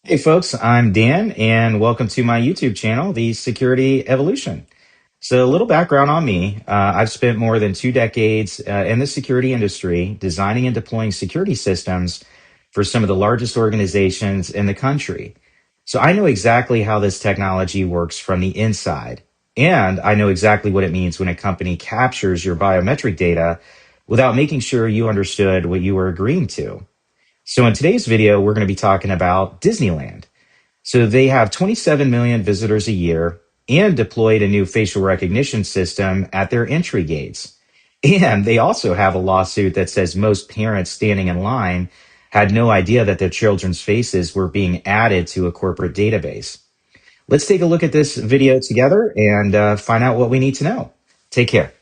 Hey folks, I'm Dan and welcome to my YouTube channel, The Security Evolution. So a little background on me. I've spent more than 2 decades in the security industry designing and deploying security systems for some of the largest organizations in the country. So I know exactly how this technology works from the inside. And I know exactly what it means when a company captures your biometric data without making sure you understood what you were agreeing to. So in today's video, we're going to be talking about Disneyland. So they have 27 million visitors a year and deployed a new facial recognition system at their entry gates. And they also have a lawsuit that says most parents standing in line had no idea that their children's faces were being added to a corporate database. Let's take a look at this video together and find out what we need to know. Take care.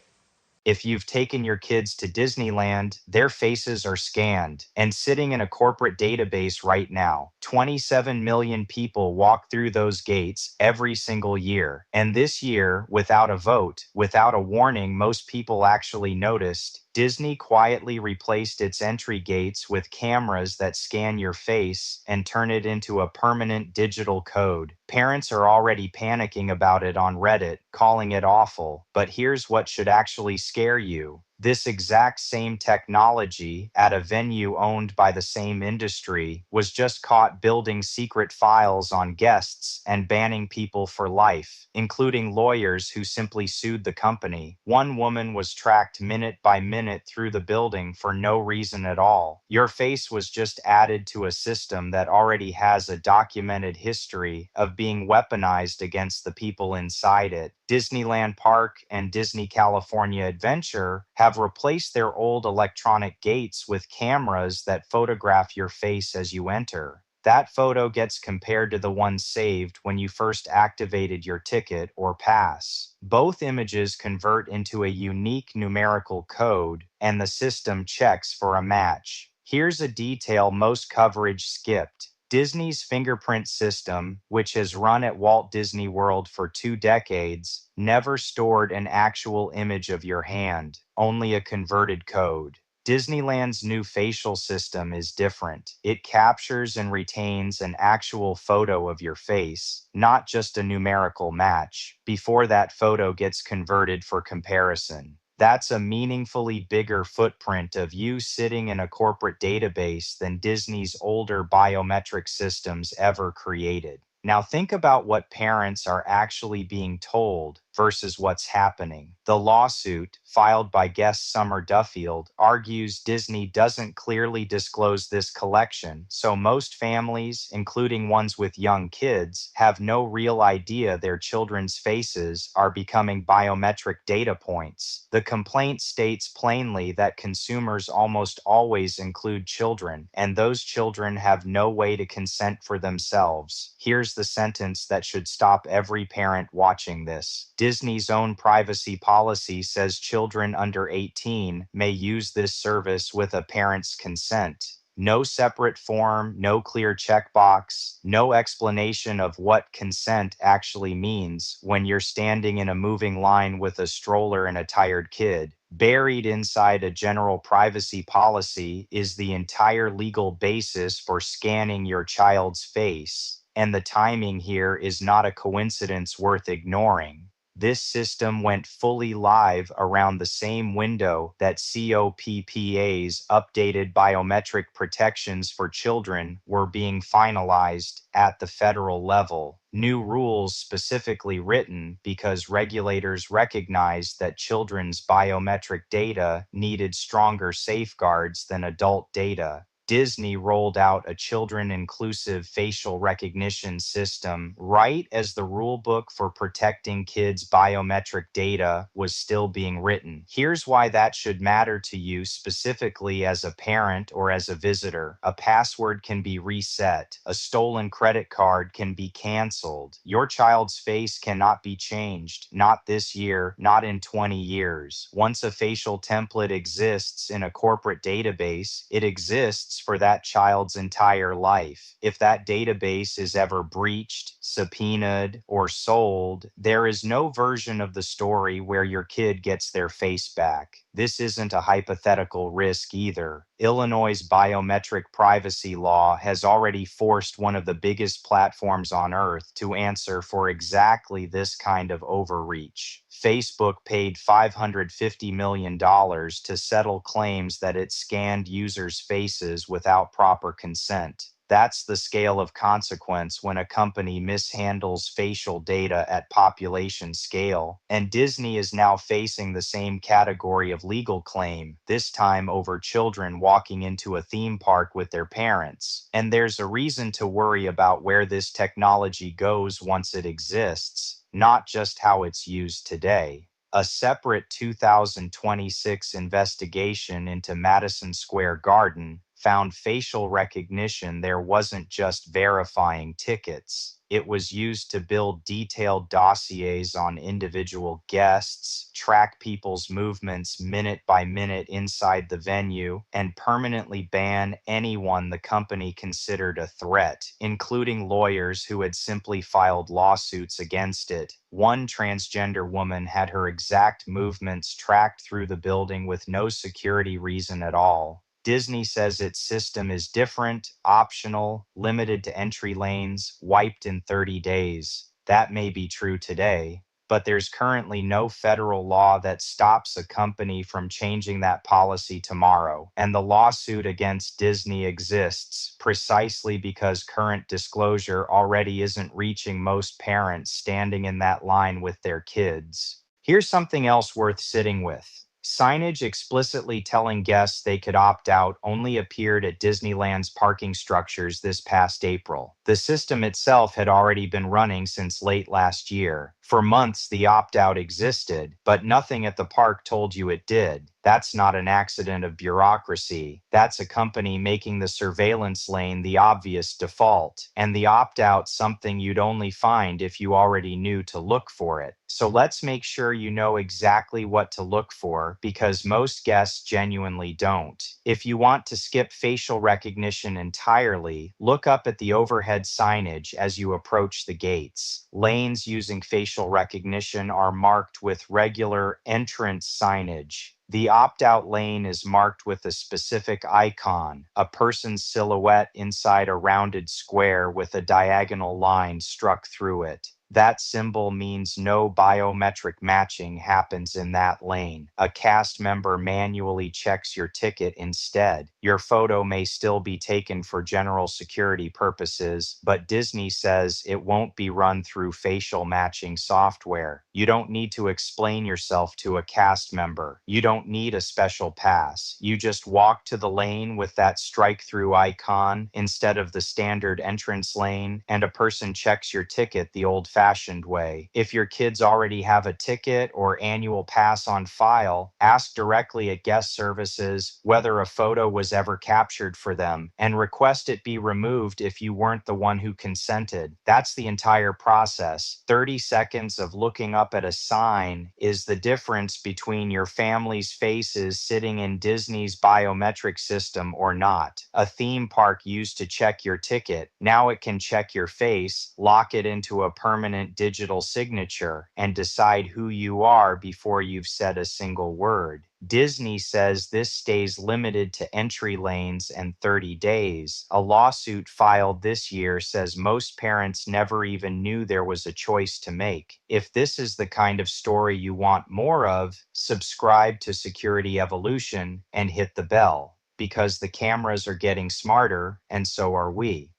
If you've taken your kids to Disneyland, their faces are scanned and sitting in a corporate database right now. 27 million people walk through those gates every single year. And this year, without a vote, without a warning most people actually noticed, Disney quietly replaced its entry gates with cameras that scan your face and turn it into a permanent digital code. Parents are already panicking about it on Reddit, calling it awful. But here's what should actually scare you. This exact same technology at a venue owned by the same industry was just caught building secret files on guests and banning people for life, including lawyers who simply sued the company. One woman was tracked minute by minute through the building for no reason at all. Your face was just added to a system that already has a documented history of being weaponized against the people inside it. Disneyland Park and Disney California Adventure have replaced their old electronic gates with cameras that photograph your face as you enter. That photo gets compared to the one saved when you first activated your ticket or pass. Both images convert into a unique numerical code, and the system checks for a match. Here's a detail most coverage skipped. Disney's fingerprint system, which has run at Walt Disney World for 2 decades, never stored an actual image of your hand, only a converted code. Disneyland's new facial system is different. It captures and retains an actual photo of your face, not just a numerical match, before that photo gets converted for comparison. That's a meaningfully bigger footprint of you sitting in a corporate database than Disney's older biometric systems ever created. Now think about what parents are actually being told versus what's happening. The lawsuit, filed by guest Summer Duffield, argues Disney doesn't clearly disclose this collection, so most families, including ones with young kids, have no real idea their children's faces are becoming biometric data points. The complaint states plainly that consumers almost always include children, and those children have no way to consent for themselves. Here's the sentence that should stop every parent watching this. Disney's own privacy policy says children under 18 may use this service with a parent's consent. No separate form, no clear checkbox, no explanation of what consent actually means when you're standing in a moving line with a stroller and a tired kid. Buried inside a general privacy policy is the entire legal basis for scanning your child's face, and the timing here is not a coincidence worth ignoring. This system went fully live around the same window that COPPA's updated biometric protections for children were being finalized at the federal level. New rules specifically written because regulators recognized that children's biometric data needed stronger safeguards than adult data. Disney rolled out a children-inclusive facial recognition system right as the rulebook for protecting kids' biometric data was still being written. Here's why that should matter to you specifically as a parent or as a visitor. A password can be reset. A stolen credit card can be canceled. Your child's face cannot be changed. Not this year, not in 20 years. Once a facial template exists in a corporate database, it exists for that child's entire life. If that database is ever breached, subpoenaed, or sold, there is no version of the story where your kid gets their face back. This isn't a hypothetical risk either. Illinois' biometric privacy law has already forced one of the biggest platforms on earth to answer for exactly this kind of overreach. Facebook paid $550 million to settle claims that it scanned users' faces without proper consent. That's the scale of consequence when a company mishandles facial data at population scale. And Disney is now facing the same category of legal claim, this time over children walking into a theme park with their parents. And there's a reason to worry about where this technology goes once it exists, not just how it's used today. A separate 2026 investigation into Madison Square Garden found facial recognition there wasn't just verifying tickets. It was used to build detailed dossiers on individual guests, track people's movements minute by minute inside the venue, and permanently ban anyone the company considered a threat, including lawyers who had simply filed lawsuits against it. One transgender woman had her exact movements tracked through the building with no security reason at all. Disney says its system is different, optional, limited to entry lanes, wiped in 30 days. That may be true today, but there's currently no federal law that stops a company from changing that policy tomorrow. And the lawsuit against Disney exists precisely because current disclosure already isn't reaching most parents standing in that line with their kids. Here's something else worth sitting with. Signage explicitly telling guests they could opt out only appeared at Disneyland's parking structures this past April. The system itself had already been running since late last year. For months, the opt out existed, but nothing at the park told you it did. That's not an accident of bureaucracy. That's a company making the surveillance lane the obvious default, and the opt out something you'd only find if you already knew to look for it. So let's make sure you know exactly what to look for, because most guests genuinely don't. If you want to skip facial recognition entirely, look up at the overhead signage as you approach the gates. Lanes using facial recognition are marked with regular entrance signage. The opt-out lane is marked with a specific icon, a person's silhouette inside a rounded square with a diagonal line struck through it. That symbol means no biometric matching happens in that lane. A cast member manually checks your ticket instead. Your photo may still be taken for general security purposes, but Disney says it won't be run through facial matching software. You don't need to explain yourself to a cast member. You don't need a special pass. You just walk to the lane with that strike-through icon instead of the standard entrance lane, and a person checks your ticket the old-fashioned way. If your kids already have a ticket or annual pass on file, ask directly at guest services whether a photo was ever captured for them, and request it be removed if you weren't the one who consented. That's the entire process. 30 seconds of looking up at a sign is the difference between your family's faces sitting in Disney's biometric system or not. A theme park used to check your ticket. Now it can check your face, lock it into a permanent digital signature, and decide who you are before you've said a single word. Disney says this stays limited to entry lanes and 30 days. A lawsuit filed this year says most parents never even knew there was a choice to make. If this is the kind of story you want more of, subscribe to Security Evolution and hit the bell, because the cameras are getting smarter and so are we.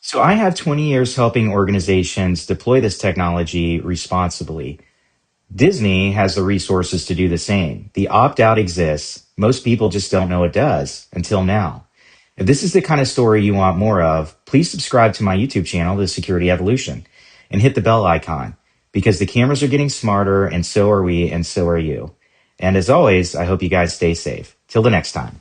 So I have 20 years helping organizations deploy this technology responsibly. Disney has the resources to do the same. The opt-out exists. Most people just don't know it does until now. If this is the kind of story you want more of, please subscribe to my YouTube channel, The Security Evolution, and hit the bell icon, because the cameras are getting smarter and so are we and so are you. And as always, I hope you guys stay safe. Till the next time.